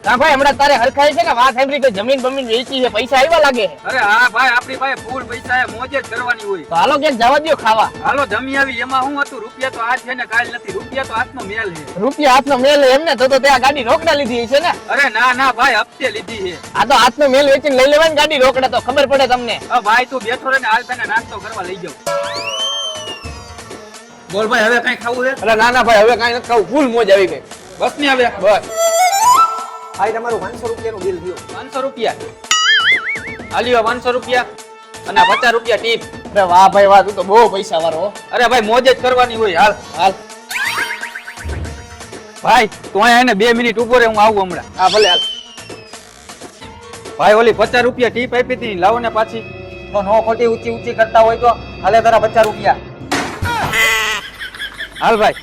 કા ભાઈ હમણાં તારે હરખાય છે ને વાત સાંભળી કે જમીન બમીન વેચી છે પૈસા આવ્યા લાગે અરે હા ભાઈ આપણી પાસે ફૂલ પૈસા હે, મોજે જ કરવાની હોય. તો હાલો ક્યાંક જવા દ્યો ખાવા. હાલો જમી આવી. એમાં શું હતું, રૂપિયા તો આજ છે ને કાલ નથી. રૂપિયા તો હાથનો મેલ છે. રૂપિયા હાથનો મેલ એમને તો ત્યાં ગાડી રોકડા લીધી છે ને. અરે ના ના ભાઈ, હપ્તે લીધી છે. આ તો હાથનો મેલ વેચીને લઈ લેવાની ગાડી રોકડા તો ખબર પડે તમને. ભાઈ તું બેઠો રહે ને, હાલ તને નાસ્તો કરવા લઈ જાઉં. બોલ ભાઈ, હવે કઈ ખાવું છે? અરે ના ના ભાઈ હવે કાંઈ નથી ખાવું, ફૂલ મોજ આવી ગઈ. બસ ને હવે બસ ભાઈ તમારું 500 રૂપિયાનું બિલ થયું. 500 રૂપિયા હાલ્યો, 500 રૂપિયા અને 50 રૂપિયા ટીપ. અરે વાહ ભાઈ વાહ, તું તો બહુ પૈસા વાળો હો. અરે ભાઈ મોજ જ કરવાની હોય. હાલ હાલ ભાઈ તું અહીંયા એને 2 મિનિટ ઉભો રહે, હું આવું હમણાં. હા ભલે હાલ. ભાઈ ઓલી 50 રૂપિયા ટીપ આપી હતી, લાવો ને પાછી. તો નો ખોટી ઊંચી ઊંચી કરતા હોય તો હાલે તારા 50 રૂપિયા. હાલ ભાઈ.